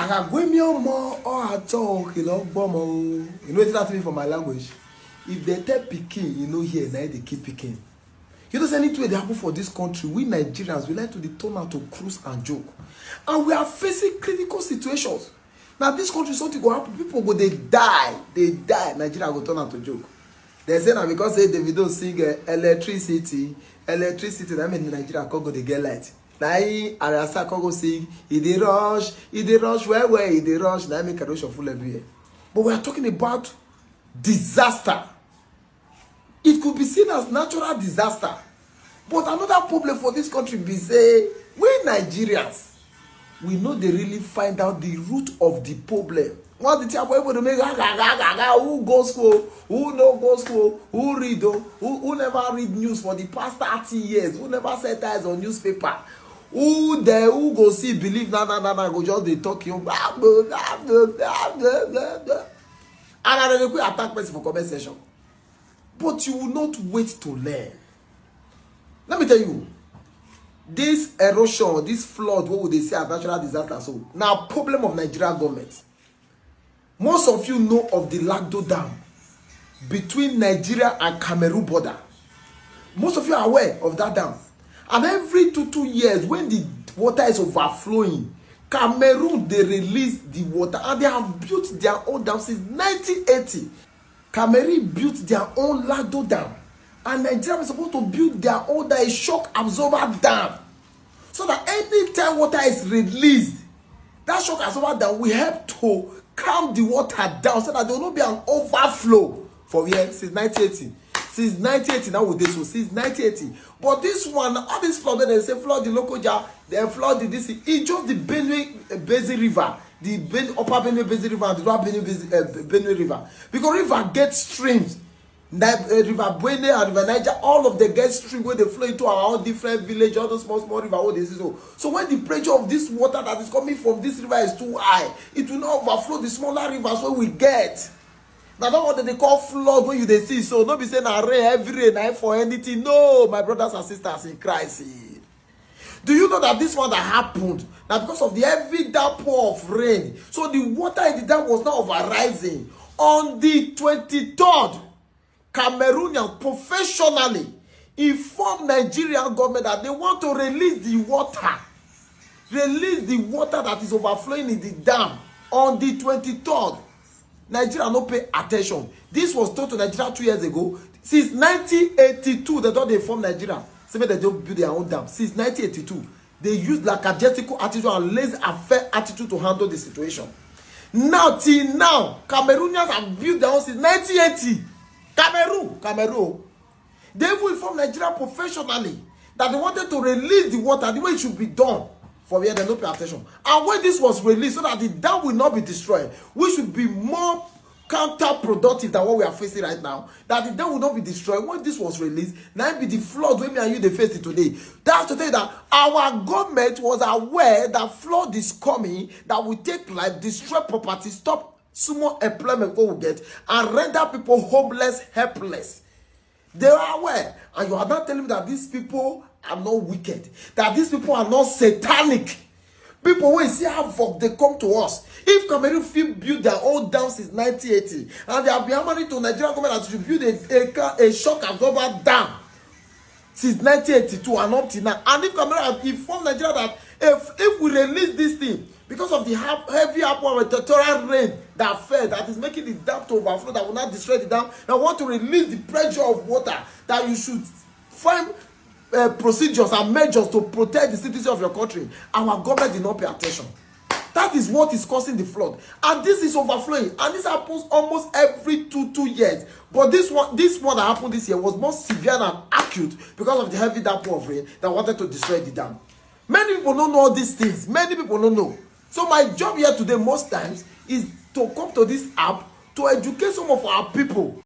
Agagwemi or at all, you know what that mean for my language? If they tell Peking, you know here, now they keep picking. You know, anything that happen for this country, we Nigerians, we like to turn out to cruise and joke. And we are facing critical situations. Now, this country, something will happen, people go, they die, Nigeria will turn out to joke. They say now because they don't sing electricity, that means Nigeria can't go, they get light. Now, Arasa can't go sing, it rush, where, it rush, now make a rush of full everywhere. But we are talking about disaster. It could be seen as natural disaster. But another problem for this country be say, we Nigerians, we know they really find out the root of the problem. What the people able to make who goes school, who no go school, who read, who never read news for the past 30 years, who never set eyes on newspaper, who go see, believe, go just they talk you, and I don't attack person for comment section. But you will not wait to learn. Let me tell you, this erosion, this flood, what would they say as natural disaster? So now, problem of Nigeria government. Most of you know of the Lagdo Dam between Nigeria and Cameroon border. Most of you are aware of that dam. And every 2 years, when the water is overflowing, Cameroon, they release the water and they have built their own dam since 1980. Cameroon built their own Lagdo Dam, and Nigeria was supposed to build their own shock absorber dam, so that anytime water is released, that shock absorber dam will help to calm the water down, so that there will not be an overflow for here since 1980. Since 1980 now with this one, since 1980. But this one, all this flood, they say flood the local jar, they flood the this. It's just the Benue Basin River. The upper Benue Basin River and the lower Benue River. Because river gets streams. River Benue and River Niger, all of them get streams where they flow into our own different village, all those small river. What this is so when the pressure of this water that is coming from this river is too high, it will not overflow the smaller rivers where we get. Now that's what they call flood when you they see. So don't be saying rain every rain for anything. No, my brothers and sisters in Christ. Do you know that this one that happened now because of the heavy downpour of rain? So the water in the dam was not over rising. On the 23rd, Cameroonians professionally informed Nigerian government that they want to release the water. Release the water that is overflowing in the dam on the 23rd. Nigeria no pay attention. This was told to Nigeria 2 years ago. Since 1982, they thought they formed Nigeria. So they don't build their own dam. Since 1982, they used lackadaisical attitude and laissez-faire attitude to handle the situation. Now, till now, Cameroonians have built their own since 1980. Cameroon. They even informed Nigeria professionally that they wanted to release the water the way it should be done. For where they don't pay attention. And when this was released, so that the dam will not be destroyed, we should be more counterproductive than what we are facing right now. That the dam will not be destroyed. When this was released, now it be the flood when me and you they face it today. That's to tell you that our government was aware that flood is coming, that will take life, destroy property, stop small employment we will get, and render people homeless, helpless. They are aware, and you are not telling me that these people are not wicked, that these people are not satanic. People will see how they come to us. If Cameroon built their own dam since 1980, and they have been hammering to Nigerian government that should build a shock absorber dam since 1982 and up to now, and if Cameroon have informed Nigeria that if we release this thing, because of the heavy outpour of territorial rain that fell, that is making the dam to overflow, that will not destroy the dam, and want to release the pressure of water, that you should find procedures and measures to protect the citizens of your country. Our government did not pay attention. That is what is causing the flood, and this is overflowing, and this happens almost every two years. But this one that happened this year was more severe and acute because of the heavy downpour of rain that wanted to destroy the dam. Many people don't know all these things. Many people don't know. So my job here today most times is to come to this app to educate some of our people.